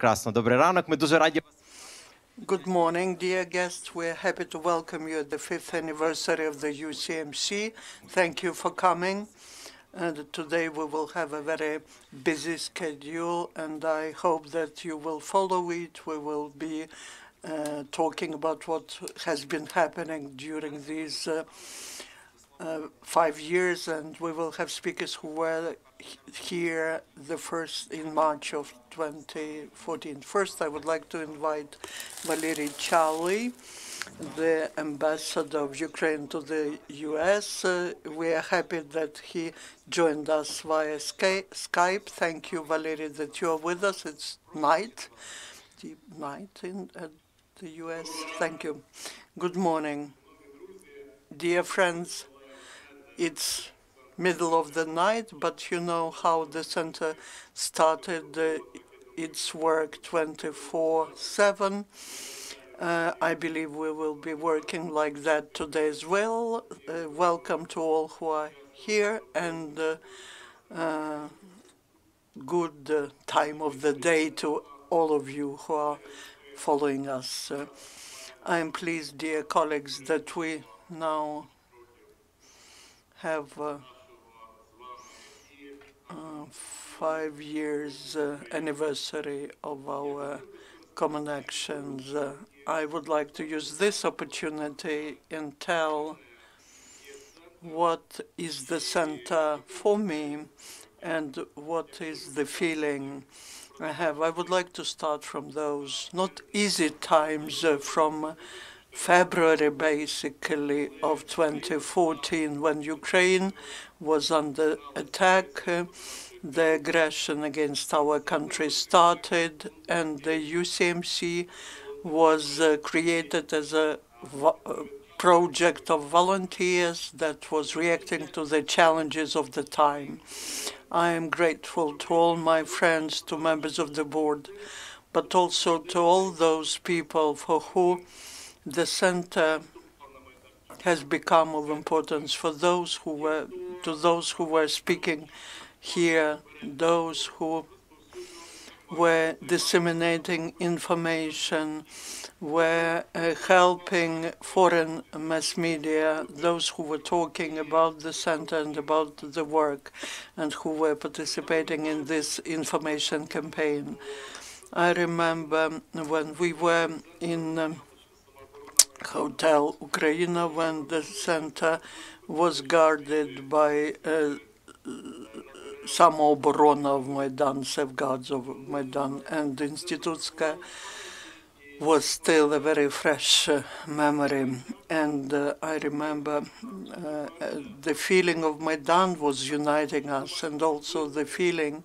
Красно. Добрий ранок. Ми дуже раді. Good morning, dear guests. We're happy to welcome you at the 5th anniversary of the UCMC. Thank you for coming. And today we will have a very busy schedule, and I hope that you will follow it. We will be talking about what has been happening during these 5 years, and we will have speakers who were here in March of 2014. First, I would like to invite Valery Charlie, the ambassador of Ukraine to the US. We are happy that he joined us via Skype. Thank you, Valery, that you are with us. It's deep night in the US. Thank you. Good morning. Dear friends, it's middle of the night, but you know how the center started its work 24/7. I believe we will be working like that today as well. Welcome to all who are here, and good time of the day to all of you who are following us. I am pleased, dear colleagues, that we now have 5 years anniversary of our common actions. I would like to use this opportunity and tell what is the center for me and what is the feeling I have. I would like to start from those not easy times from February, basically, of 2014, when Ukraine was under attack. The aggression against our country started, and the UCMC was created as a project of volunteers that was reacting to the challenges of the time. I am grateful to all my friends, to members of the board, but also to all those people for who the center has become of importance, for those who were speaking here, those who were disseminating information, were helping foreign mass media, those who were talking about the center and about the work, and who were participating in this information campaign. I remember when we were in Hotel Ukraine, when the center was guarded by Самооборона of Maidan, safeguards of Maidan, and Institutska was still a very fresh memory. And I remember the feeling of Maidan was uniting us, and also the feeling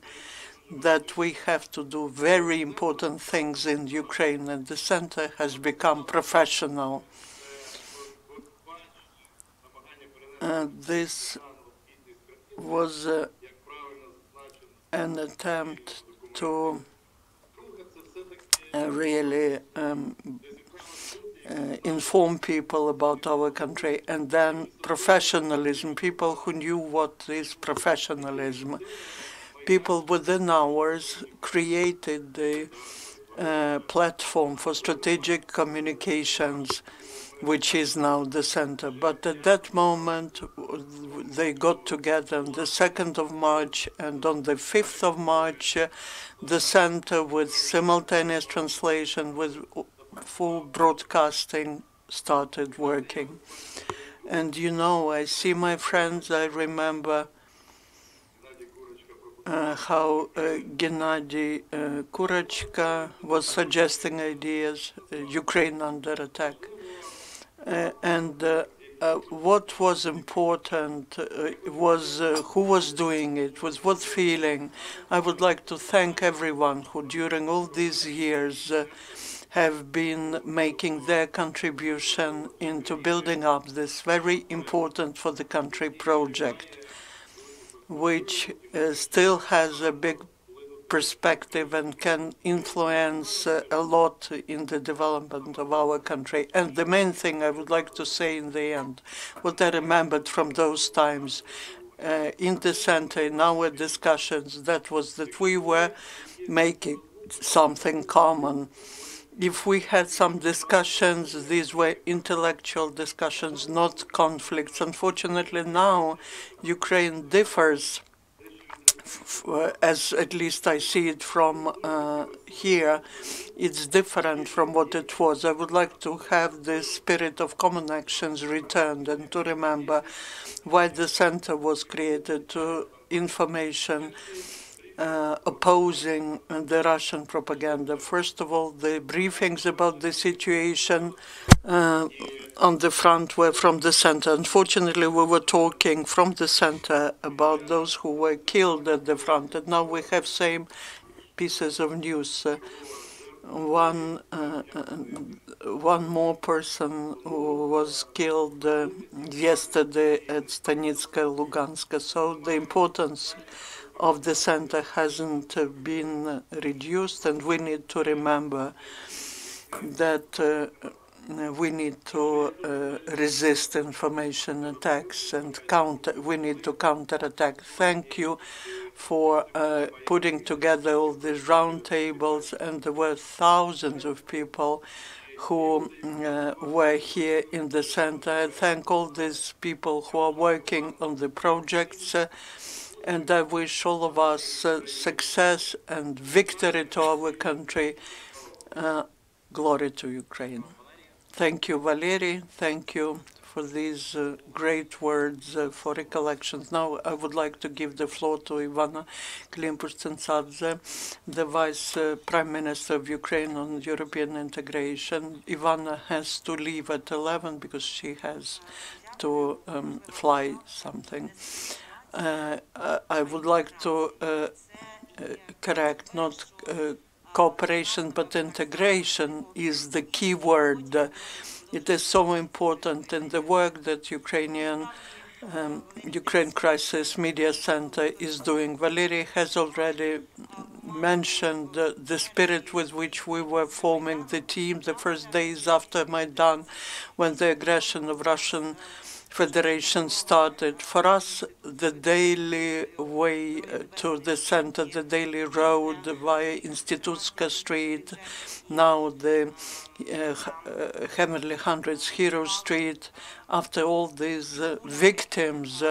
that we have to do very important things in Ukraine, and the center has become professional. This was an attempt to really inform people about our country, and then professionalism, people who knew what is professionalism. People within hours created the platform for strategic communications, which is now the center. But at that moment, they got together on the 2nd of March, and on the 5th of March, the center, with simultaneous translation, with full broadcasting, started working. And you know, I see my friends, I remember how Gennady Kurachka was suggesting ideas, Ukraine under attack. And what was important was who was doing it, with what feeling. I would like to thank everyone who during all these years have been making their contribution into building up this very important for the country project, which still has a big perspective and can influence a lot in the development of our country. And the main thing I would like to say in the end, what I remembered from those times in the center, in our discussions, that was that we were making something common. If we had some discussions, these were intellectual discussions, not conflicts. Unfortunately, now Ukraine differs, as at least I see it from here. It's different from what it was. I would like to have the spirit of common actions returned and to remember why the center was created, to information opposing the Russian propaganda. First of all, the briefings about the situation on the front were from the center. Unfortunately, we were talking from the center about those who were killed at the front, and now we have same pieces of news. One more person who was killed yesterday at Stanitska, Luganska. So the importance of the center hasn't been reduced, and we need to remember that we need to resist information attacks and we need to counterattack. Thank you for putting together all these roundtables, and there were thousands of people who were here in the center. I thank all these people who are working on the projects, and I wish all of us success and victory to our country. Glory to Ukraine. Thank you, Valery. Thank you for these great words for recollections. Now I would like to give the floor to Ivana Klimpus-Tsintsadze, the Vice Prime Minister of Ukraine on European integration. Ivana has to leave at 11 because she has to fly something. I would like to correct, not cooperation, but integration is the key word. It is so important in the work that Ukraine Crisis Media Center is doing. Valery has already mentioned the spirit with which we were forming the team the first days after Maidan, when the aggression of Russian Federation started. For us, the daily way to the center, the daily road via Institutska Street, now the Heavenly Hundreds Hero Street, after all these victims,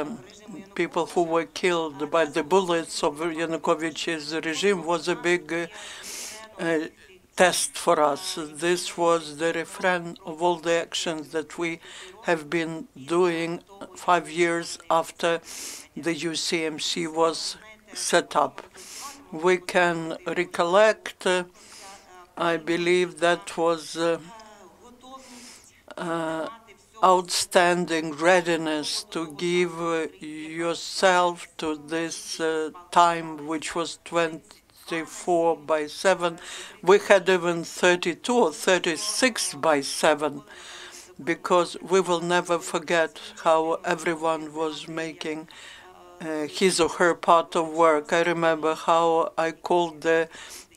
people who were killed by the bullets of Yanukovych's regime, was a big test for us. This was the refrain of all the actions that we have been doing 5 years after the UCMC was set up. We can recollect, I believe that was outstanding readiness to give yourself to this time, which was 24/7. We had even 32 or 36/7, because we will never forget how everyone was making his or her part of work. I remember how I called the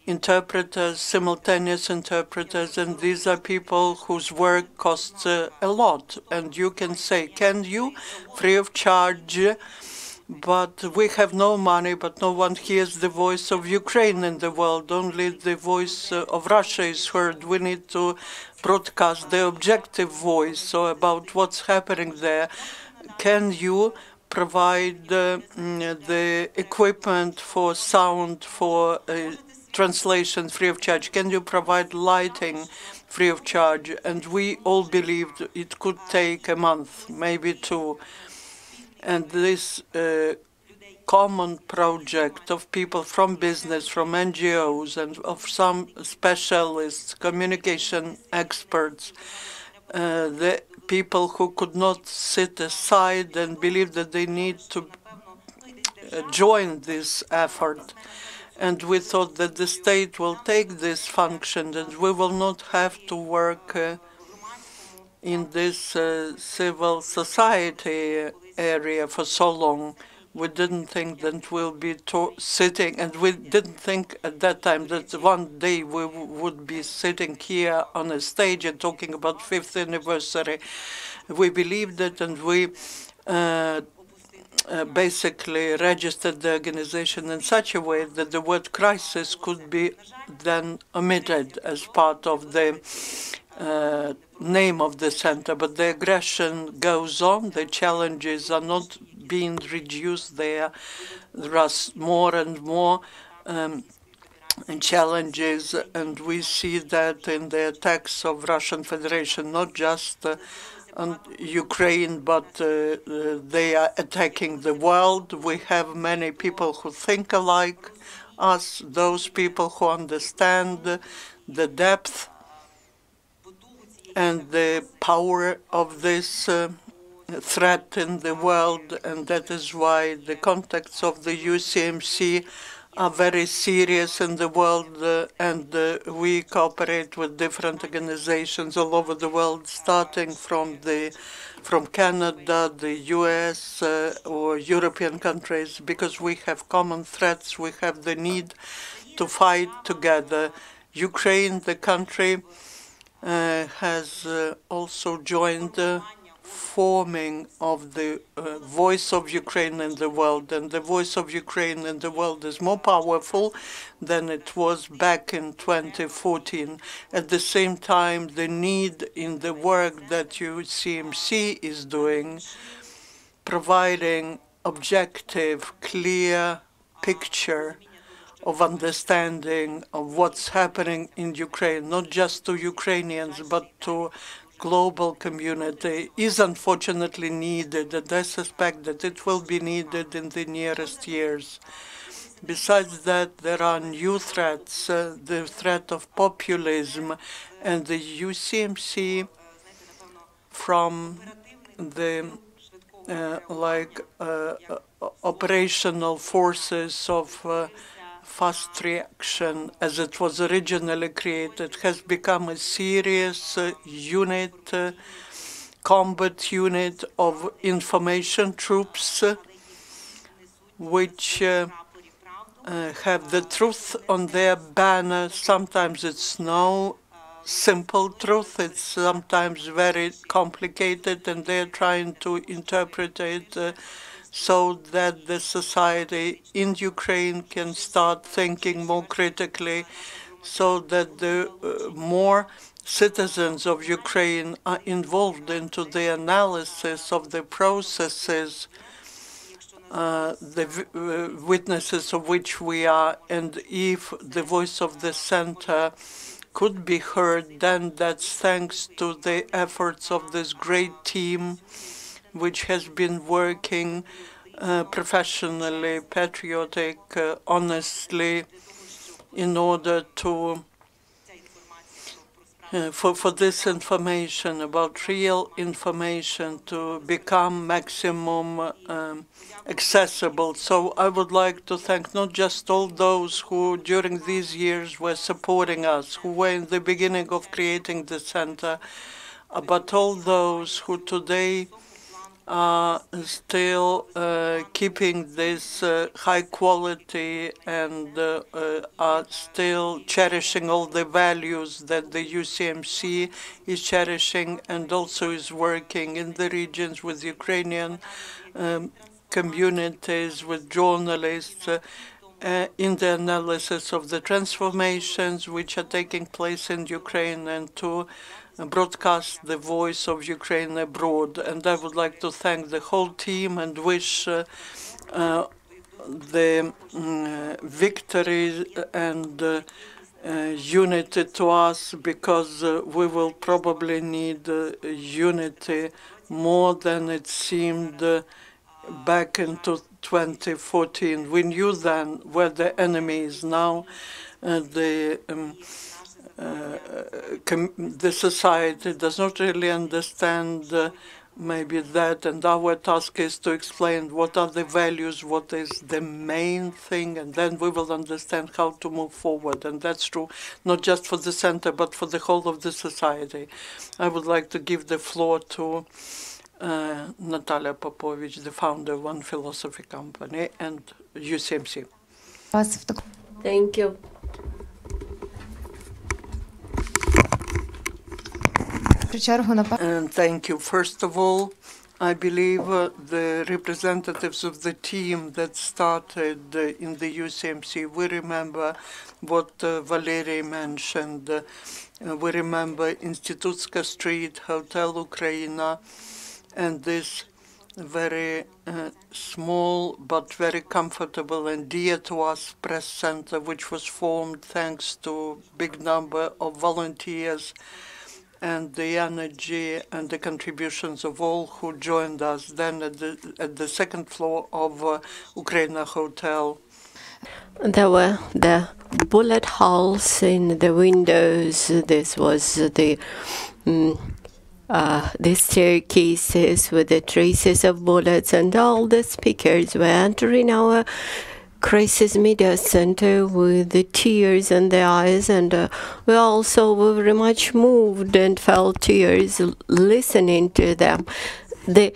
interpreters, simultaneous interpreters, and these are people whose work costs a lot. And you can say, can you, free of charge? But we have no money, but no one hears the voice of Ukraine in the world. Only the voice of Russia is heard. We need to broadcast the objective voice, so about what's happening there. Can you provide the equipment for sound, for translation free of charge? Can you provide lighting free of charge? And we all believed it could take a month, maybe 2. And this common project of people from business, from NGOs, and of some specialists, communication experts, the people who could not sit aside and believe that they need to join this effort. And we thought that the state will take this function, and we will not have to work in this civil society area for so long. We didn't think that we'll be sitting, and we didn't think at that time that one day we would be sitting here on a stage and talking about 5th anniversary. We believed it, and we basically registered the organization in such a way that the word crisis could be then omitted as part of the name of the center. But the aggression goes on. The challenges are not being reduced. There are more and more challenges, and we see that in the attacks of Russian Federation, not just on Ukraine, but they are attacking the world. We have many people who think alike us, those people who understand the depth and the power of this threat in the world, and that is why the contacts of the UCMC are very serious in the world, and we cooperate with different organizations all over the world, starting from Canada, the US, or European countries, because we have common threats. We have the need to fight together. Ukraine, the country, has also joined the forming of the voice of Ukraine in the world, and the voice of Ukraine in the world is more powerful than it was back in 2014. At the same time, the need in the work that UCMC is doing, providing objective, clear picture of understanding of what's happening in Ukraine, not just to Ukrainians, but to global community, is unfortunately needed, and I suspect that it will be needed in the nearest years. Besides that, there are new threats, the threat of populism, and the UCMC from the operational forces of fast reaction, as it was originally created, has become a serious unit, combat unit of information troops, which have the truth on their banner. Sometimes it's no simple truth, it's sometimes very complicated, and they're trying to interpret it so that the society in Ukraine can start thinking more critically, so that the more citizens of Ukraine are involved into the analysis of the processes, the witnesses of which we are, and if the voice of the center could be heard, then that's thanks to the efforts of this great team which has been working professionally, patriotic, honestly, in order to for this information, about real information, to become maximum accessible. So I would like to thank not just all those who during these years were supporting us, who were in the beginning of creating the center, but all those who today are still keeping this high quality and are still cherishing all the values that the UCMC is cherishing, and also is working in the regions with Ukrainian communities, with journalists, in the analysis of the transformations which are taking place in Ukraine, and to broadcast the voice of Ukraine abroad. And I would like to thank the whole team and wish the victory and unity to us, because we will probably need unity more than it seemed back in 2014. We knew then where the enemy is now. The society does not really understand maybe that, and our task is to explain what are the values, what is the main thing, and then we will understand how to move forward. And that's true not just for the center, but for the whole of the society. I would like to give the floor to Natalia Popovich, the founder of One Philosophy Company and UCMC. Thank you. And thank you, first of all, I believe the representatives of the team that started in the UCMC, we remember what Valery mentioned. We remember Institutska Street, Hotel Ukraina, and this very small but very comfortable and dear to us press center, which was formed thanks to big number of volunteers and the energy and the contributions of all who joined us then at the second floor of Ukraina Hotel. There were the bullet holes in the windows. This was the staircases with the traces of bullets, and all the speakers were entering our crisis media center with the tears in their eyes, and we also were very much moved and felt tears listening to them. The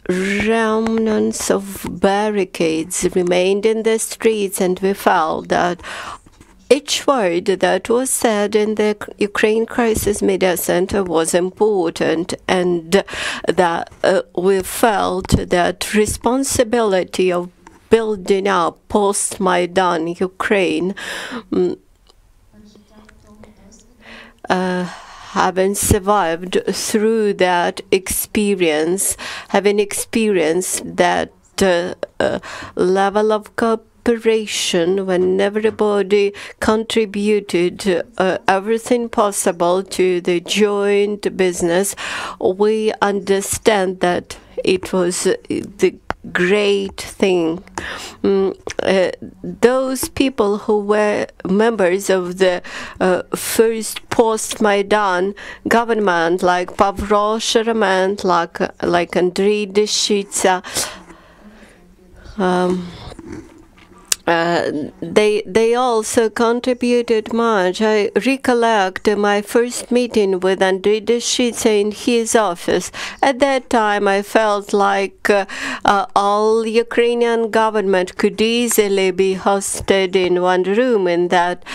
remnants of barricades remained in the streets, and we felt that each word that was said in the Ukraine Crisis Media Center was important, and that we felt that responsibility of building up post-Maidan Ukraine, having survived through that experience, having experienced that level of cooperation when everybody contributed everything possible to the joint business, we understand that it was the great thing. Those people who were members of the first post-Maidan government, like Pavlo Sheremet, like Andrei Deshitsa, they also contributed much. I recollect my first meeting with Andrei Deshitsa in his office. At that time, I felt like all Ukrainian government could easily be hosted in one room in that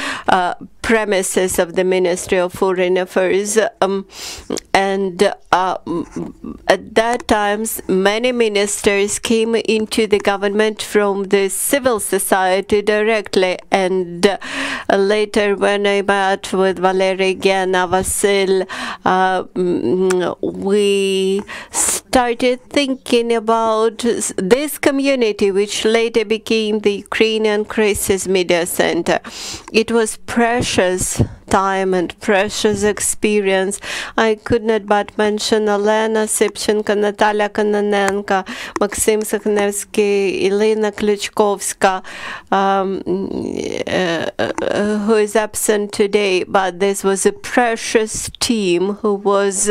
premises of the Ministry of Foreign Affairs, and at that time many ministers came into the government from the civil society directly, and later when I met with Valery, Gena, Vasil, we started thinking about this community, which later became the Ukrainian Crisis Media Center. It was precious time and precious experience. I could not but mention Elena Sipchenko, Natalia Kononenko, Maxim Sakhnevsky, Elena Kluchkovska, who is absent today, but this was a precious team who was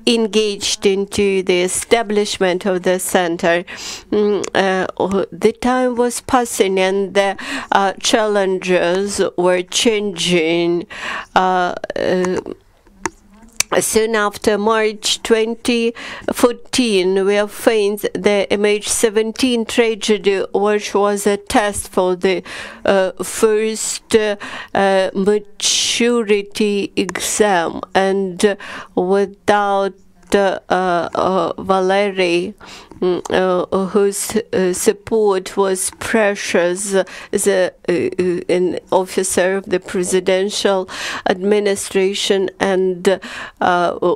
engaged into the establishment of the center. The time was passing and the challenges were changing. Soon after March 2014, we have faced the MH17 tragedy, which was a test for the first maturity exam, and without Valery, whose support was precious as an officer of the presidential administration, and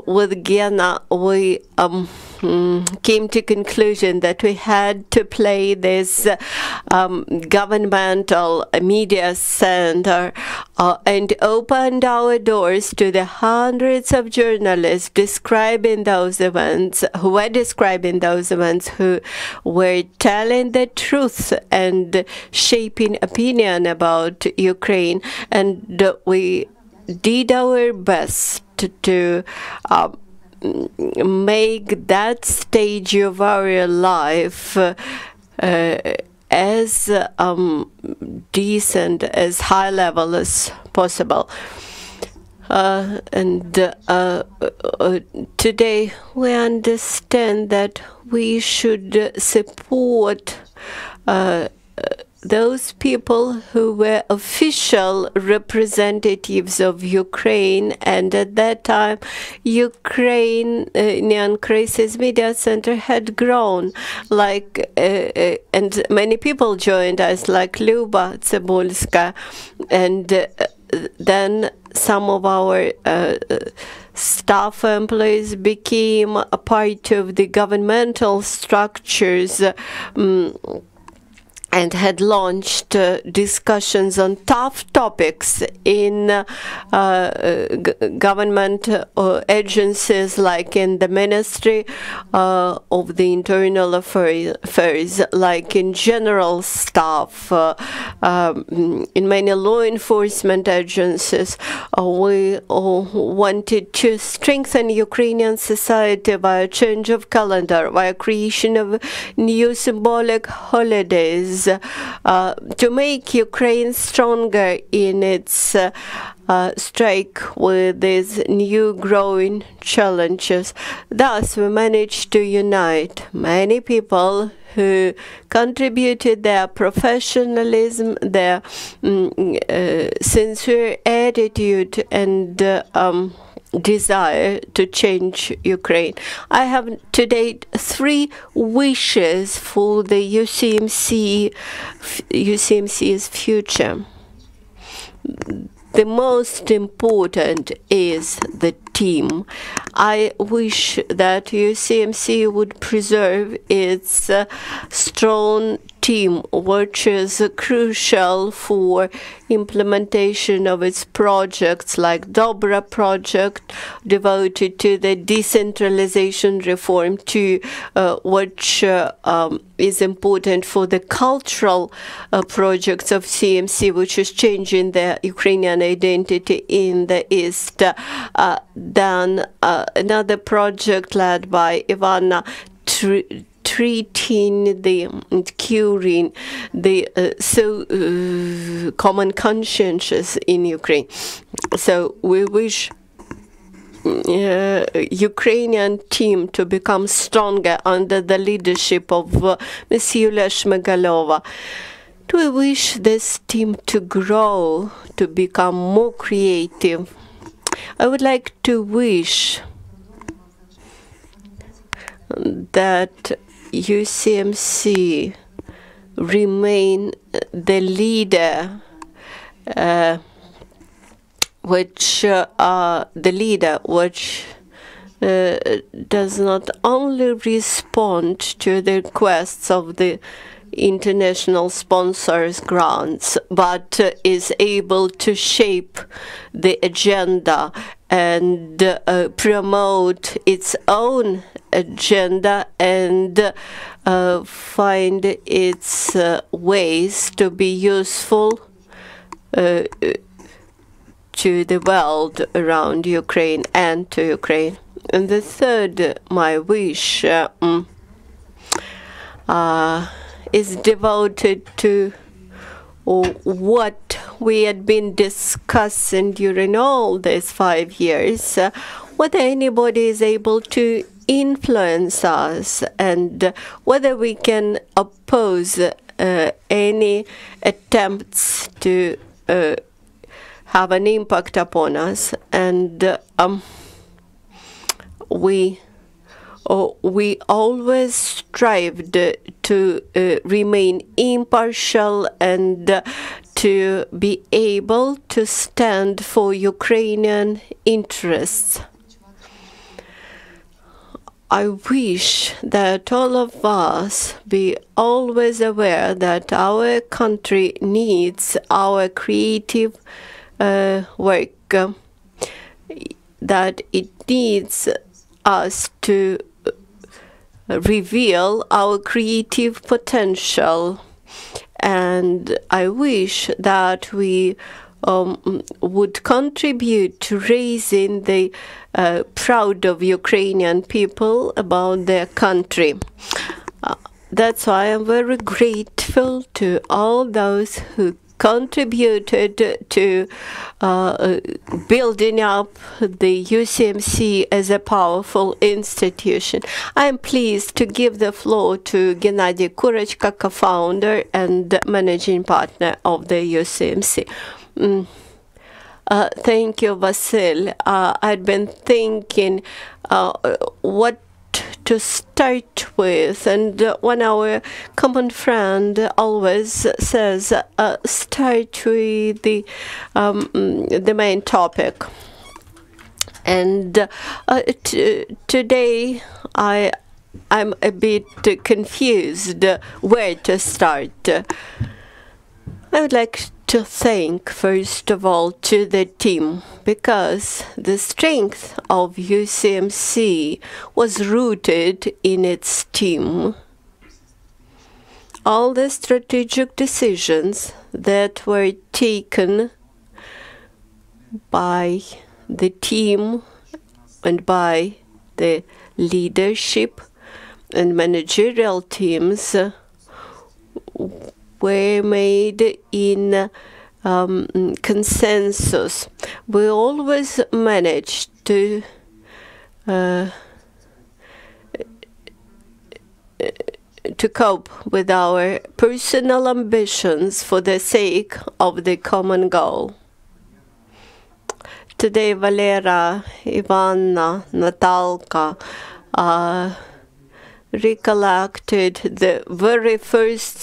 with Gena, we came to conclusion that we had to play this governmental media center and opened our doors to the hundreds of journalists describing those events, who were describing those events, who were telling the truth and shaping opinion about Ukraine. And we did our best to make that stage of our life as decent, as high level as possible. And today we understand that we should support those people who were official representatives of Ukraine, and at that time Ukrainian Crisis Media Center had grown, and many people joined us, like Luba Cebulska, and then some of our staff employees became a part of the governmental structures, and had launched discussions on tough topics in government agencies, like in the Ministry of the Internal Affairs, like in general staff, in many law enforcement agencies. We wanted to strengthen Ukrainian society by a change of calendar, by a creation of new symbolic holidays, to make Ukraine stronger in its strike with these new growing challenges. Thus, we managed to unite many people who contributed their professionalism, their sincere attitude, and desire to change Ukraine. I have to date 3 wishes for the UCMC's future. The most important is the team. I wish that UCMC would preserve its strong team, which is crucial for implementation of its projects, like Dobra project devoted to the decentralization reform, which is important for the cultural projects of CMC, which is changing the Ukrainian identity in the East. Then another project led by Ivana, treating and curing the common consciences in Ukraine. So we wish Ukrainian team to become stronger under the leadership of Ms. Yulia Shmegalova. We wish this team to grow, to become more creative. I would like to wish that UCMC remain the leader, which does not only respond to the requests of the international sponsors' grants, but is able to shape the agenda and promote its own agenda and find its ways to be useful to the world around Ukraine and to Ukraine. And the third, my wish, is devoted to what we had been discussing during all these 5 years, whether anybody is able to influence us and whether we can oppose any attempts to have an impact upon us. And we always strived to remain impartial and to be able to stand for Ukrainian interests. I wish that all of us be always aware that our country needs our creative work, that it needs us to reveal our creative potential. And I wish that we would contribute to raising the proud of Ukrainian people about their country. That's why I'm very grateful to all those who contributed to building up the UCMC as a powerful institution. I am pleased to give the floor to Gennady Kurachka, co-founder and managing partner of the UCMC. Thank you, Vasil. I'd been thinking what to start with, and when our common friend always says, start with the main topic. And today I'm a bit confused where to start. I would like to thank, first of all, to the team, because the strength of UCMC was rooted in its team. All the strategic decisions that were taken by the team and by the leadership and managerial teams were made in consensus. We always managed to cope with our personal ambitions for the sake of the common goal. Today, Valera, Ivana, Natalka recollected the very first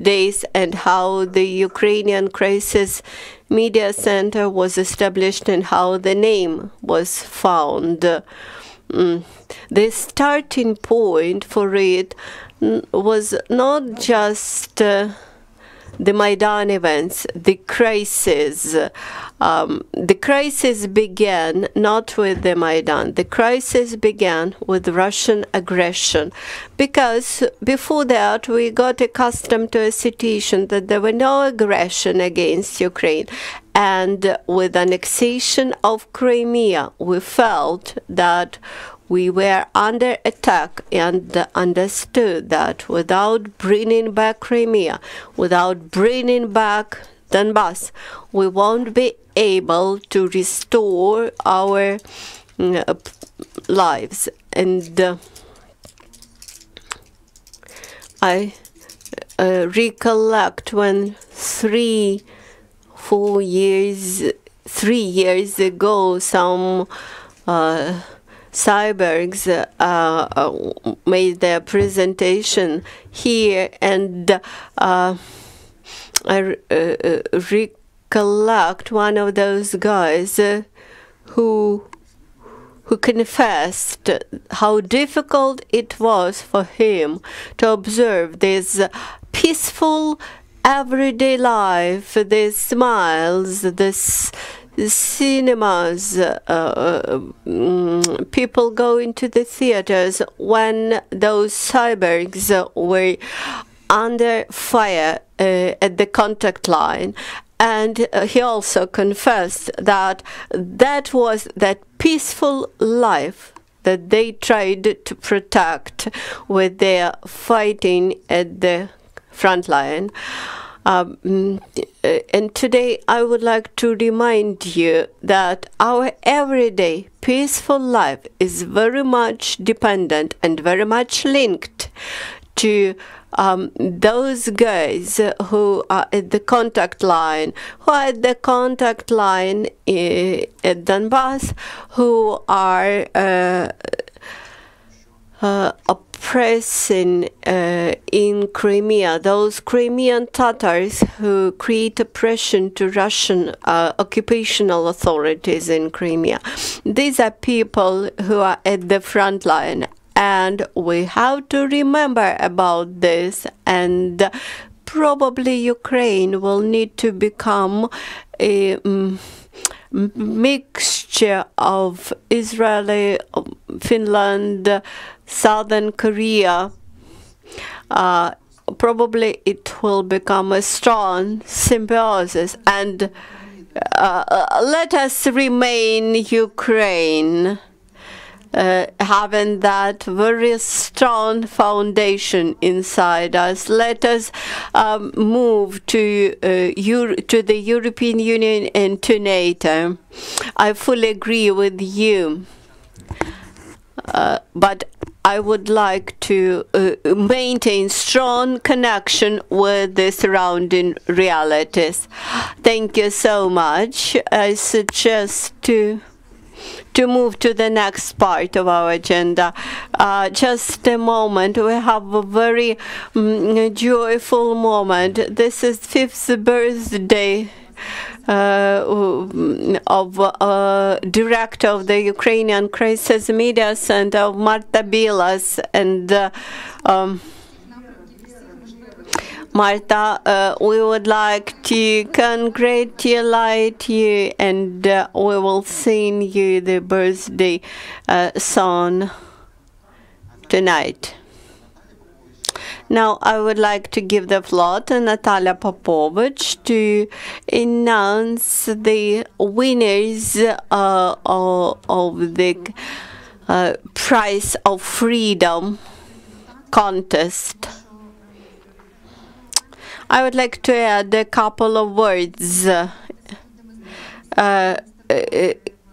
days and how the Ukrainian Crisis Media Center was established and how the name was found. The starting point for it was not just the Maidan events, the crisis. The crisis began not with the Maidan. The crisis began with Russian aggression, because before that we got accustomed to a situation that there were no aggression against Ukraine. And with annexation of Crimea, we felt that we were under attack and understood that without bringing back Crimea, without bringing back Donbass, we won't be able to restore our lives. And I recollect when 3 years ago, some cyborgs made their presentation here, and I recollect one of those guys who confessed how difficult it was for him to observe this peaceful everyday life, these smiles, this cinemas, people going to the theaters, when those cyborgs were under fire at the contact line. And he also confessed that that was that peaceful life that they tried to protect with their fighting at the front line. And today I would like to remind you that our everyday peaceful life is very much dependent and very much linked to those guys who are at the contact line, at Donbass, who are oppressing in Crimea, those Crimean Tatars who create oppression to Russian occupational authorities in Crimea. These are people who are at the front line, and we have to remember about this, and probably Ukraine will need to become a mixture of Israeli, Finland, Southern Korea. Probably it will become a strong symbiosis, and let us remain Ukraine. having that very strong foundation inside us. Let us move to the European Union and to NATO. I fully agree with you, but I would like to maintain strong connection with the surrounding realities. Thank you so much. I suggest to move to the next part of our agenda. Just a moment. We have a very joyful moment. This is 5th birthday of director of the Ukrainian Crisis Media Center, Marta Bilas, and Marta, we would like to congratulate you, and we will sing you the birthday song tonight. Now, I would like to give the floor to Natalia Popovich to announce the winners of the Prize of Freedom contest. I would like to add a couple of words.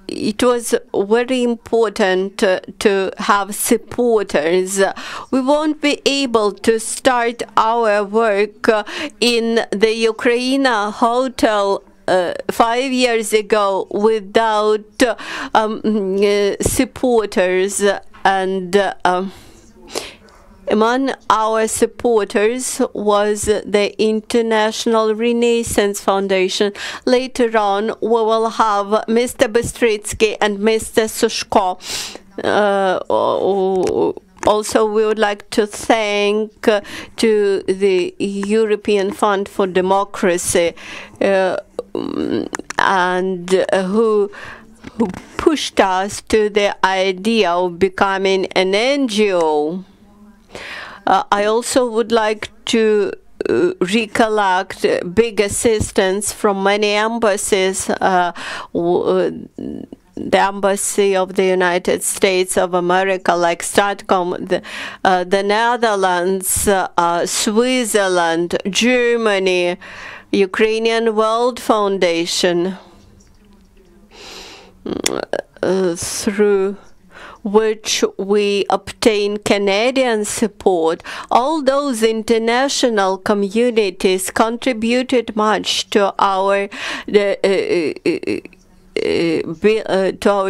It was very important to have supporters. We won't be able to start our work in the Ukraine hotel 5 years ago without supporters, and among our supporters was the International Renaissance Foundation. Later on, we will have Mr. Bystritsky and Mr. Sushko. Also, we would like to thank to the European Fund for Democracy, and who pushed us to the idea of becoming an NGO. I also would like to recollect big assistance from many embassies, the Embassy of the United States of America, like Stratcom, the Netherlands, Switzerland, Germany, Ukrainian World Foundation, through which we obtain Canadian support. All those international communities contributed much to our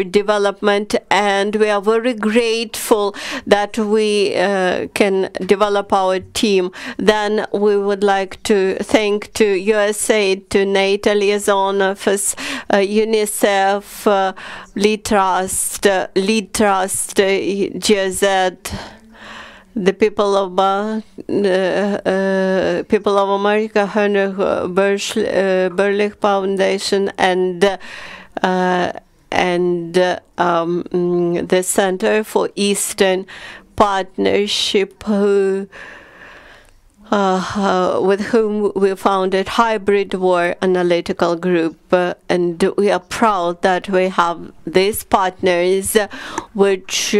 development, and we are very grateful that we can develop our team. Then we would like to thank to USAID, to NATO Liaison Office, UNICEF, Lead Trust, GZ, the people of America, Berlich Foundation, and the Center for Eastern Partnership, with whom we founded Hybrid War Analytical Group, and we are proud that we have these partners which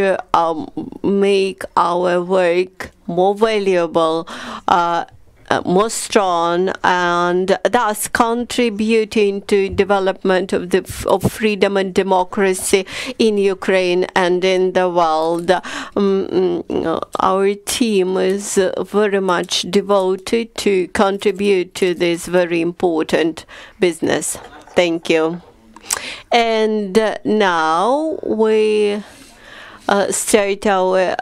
make our work more valuable, more strong, and thus contributing to development of freedom and democracy in Ukraine and in the world. Our team is very much devoted to contribute to this very important business. Thank you. And now we start our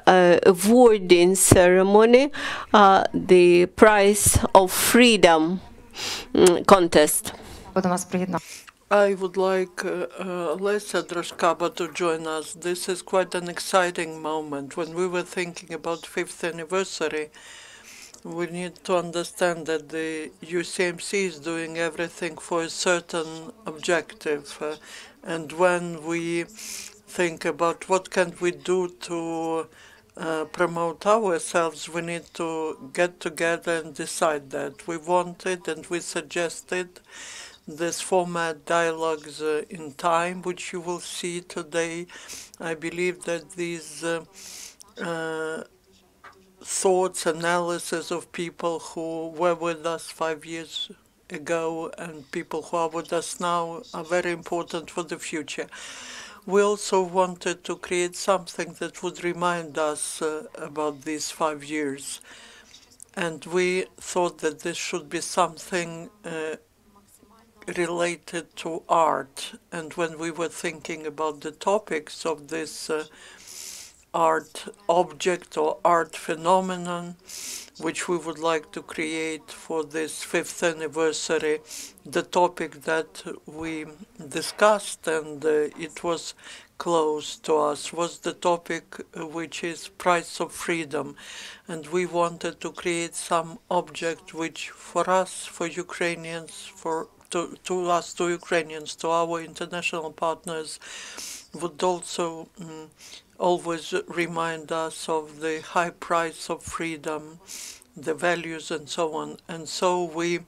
awarding ceremony, the Prize of Freedom contest. I would like Lesa Droshkaba to join us. This is quite an exciting moment. When we were thinking about 5th anniversary, we need to understand that the UCMC is doing everything for a certain objective. And when we think about what can we do to promote ourselves, we need to get together and decide that. We wanted and we suggested this format, Dialogues in Time, which you will see today. I believe that these thoughts, analysis of people who were with us 5 years ago and people who are with us now are very important for the future. We also wanted to create something that would remind us about these 5 years. And we thought that this should be something related to art. And when we were thinking about the topics of this art object or art phenomenon, which we would like to create for this 5th anniversary, the topic that we discussed, and it was close to us, was the topic which is price of freedom. And we wanted to create some object which for us, for Ukrainians, to us, to Ukrainians, to our international partners, would also always remind us of the high price of freedom, the values, and so on. And so we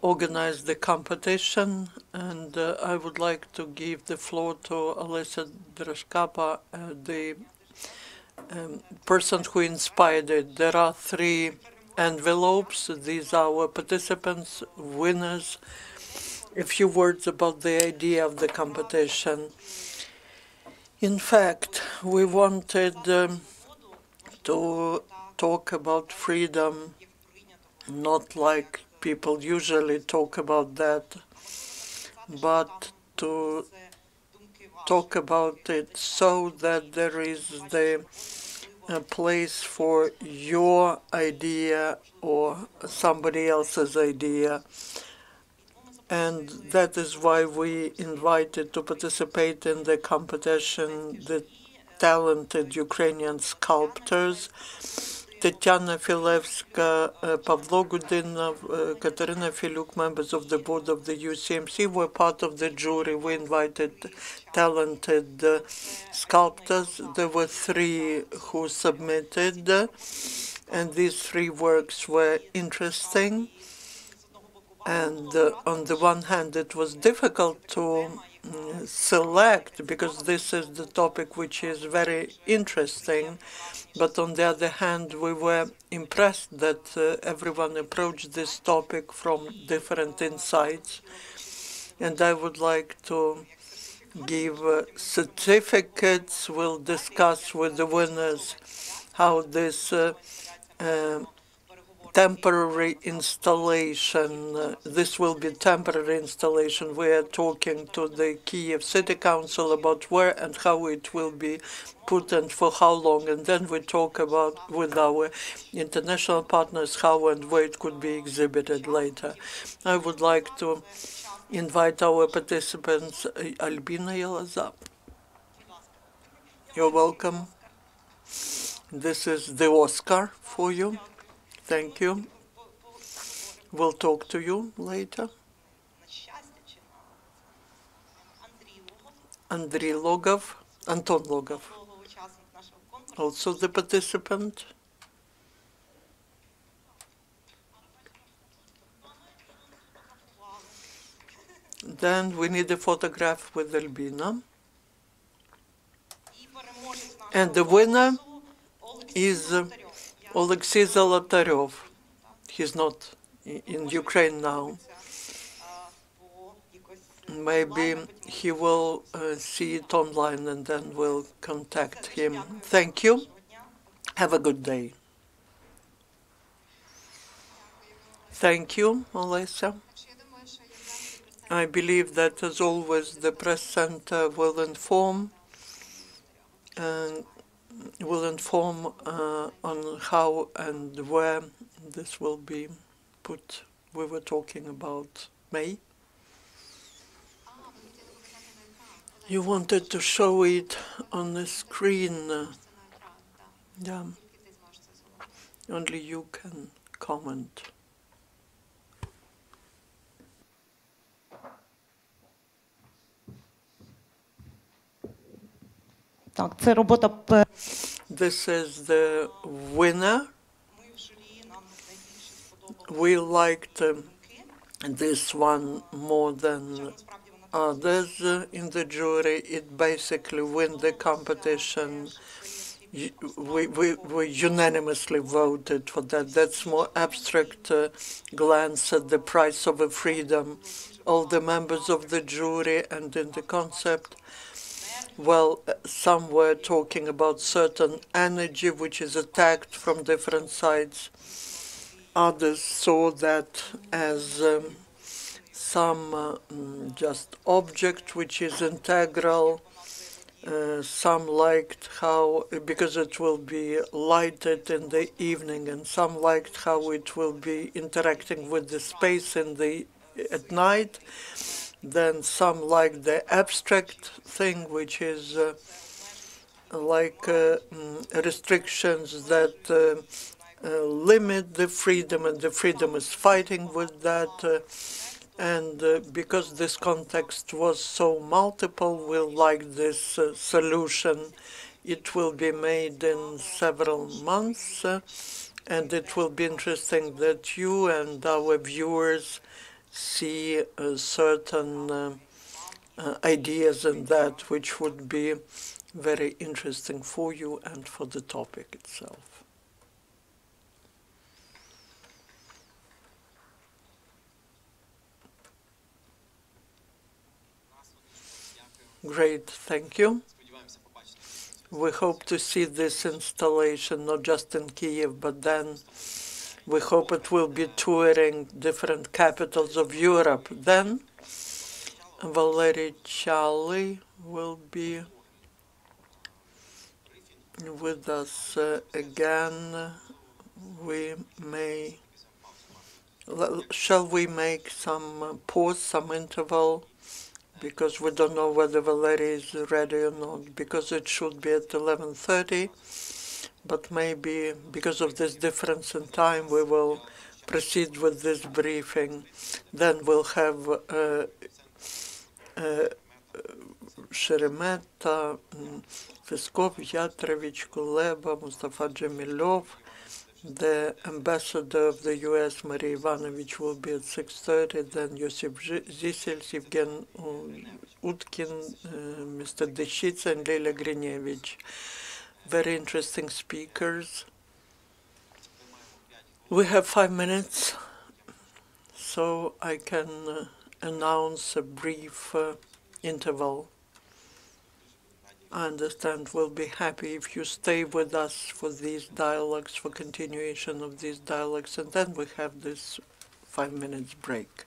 organized the competition, and I would like to give the floor to Alessa Drashkapa, the person who inspired it. There are 3 envelopes. These are our participants, winners. A few words about the idea of the competition. In fact, we wanted to talk about freedom, not like people usually talk about that, but to talk about it so that there is the place for your idea or somebody else's idea. And that is why we invited to participate in the competition the talented Ukrainian sculptors, Tetiana Filevska, Pavlo Gudinov, Katerina Filuk, members of the board of the UCMC, were part of the jury. We invited talented sculptors. There were 3 who submitted, and these 3 works were interesting. And on the one hand, it was difficult to select because this is the topic which is very interesting. But on the other hand, we were impressed that everyone approached this topic from different insights. And I would like to give certificates. We'll discuss with the winners how this temporary installation, this will be temporary installation. We are talking to the Kiev City Council about where and how it will be put and for how long, and then we talk about with our international partners how and where it could be exhibited later. I would like to invite our participants. Albina Yelaza, you're welcome. This is the Oscar for you. Thank you. We'll talk to you later. Andrei Logov, Anton Logov, also the participant. Then we need a photograph with Albina. And the winner is Alexei Zolotaryov. He's not in Ukraine now. Maybe he will see it online and then we'll contact him. Thank you. Have a good day. Thank you, Alessa. I believe that, as always, the press center will inform on how and where this will be put. We were talking about May. You wanted to show it on the screen. Yeah. Only you can comment. This is the winner. We liked this one more than others in the jury. It basically win the competition. We unanimously voted for that. That's more abstract glance at the price of a freedom. All the members of the jury and in the concept, well, some were talking about certain energy which is attacked from different sides. Others saw that as some just object which is integral. Some liked how, because it will be lighted in the evening, and some liked how it will be interacting with the space at night. Then some liked the abstract thing, which is like restrictions that limit the freedom, and the freedom is fighting with that. And because this context was so multiple, we like this solution. It will be made in several months, and it will be interesting that you and our viewers see certain ideas in that which would be very interesting for you and for the topic itself. Great, thank you. We hope to see this installation not just in Kiev, but then we hope it will be touring different capitals of Europe. Then Valery Charlie will be with us again. Shall we make some pause, some interval? Because we don't know whether Valery is ready or not, because it should be at 11:30, but maybe because of this difference in time, we will proceed with this briefing. Then we'll have Sheremeta, Peskov, Yatrovich, Kuleba, Mustafa Jamilov. The ambassador of the U.S., Marie Ivanovich, will be at 6:30. Then Yosif Zisels, Evgen Utkin, Mr. Deshitz, and Leila Grinevich. Very interesting speakers. We have 5 minutes, so I can announce a brief interval. I understand we'll be happy if you stay with us for these dialogues, for continuation of these dialogues, and then we have this 5 minutes break.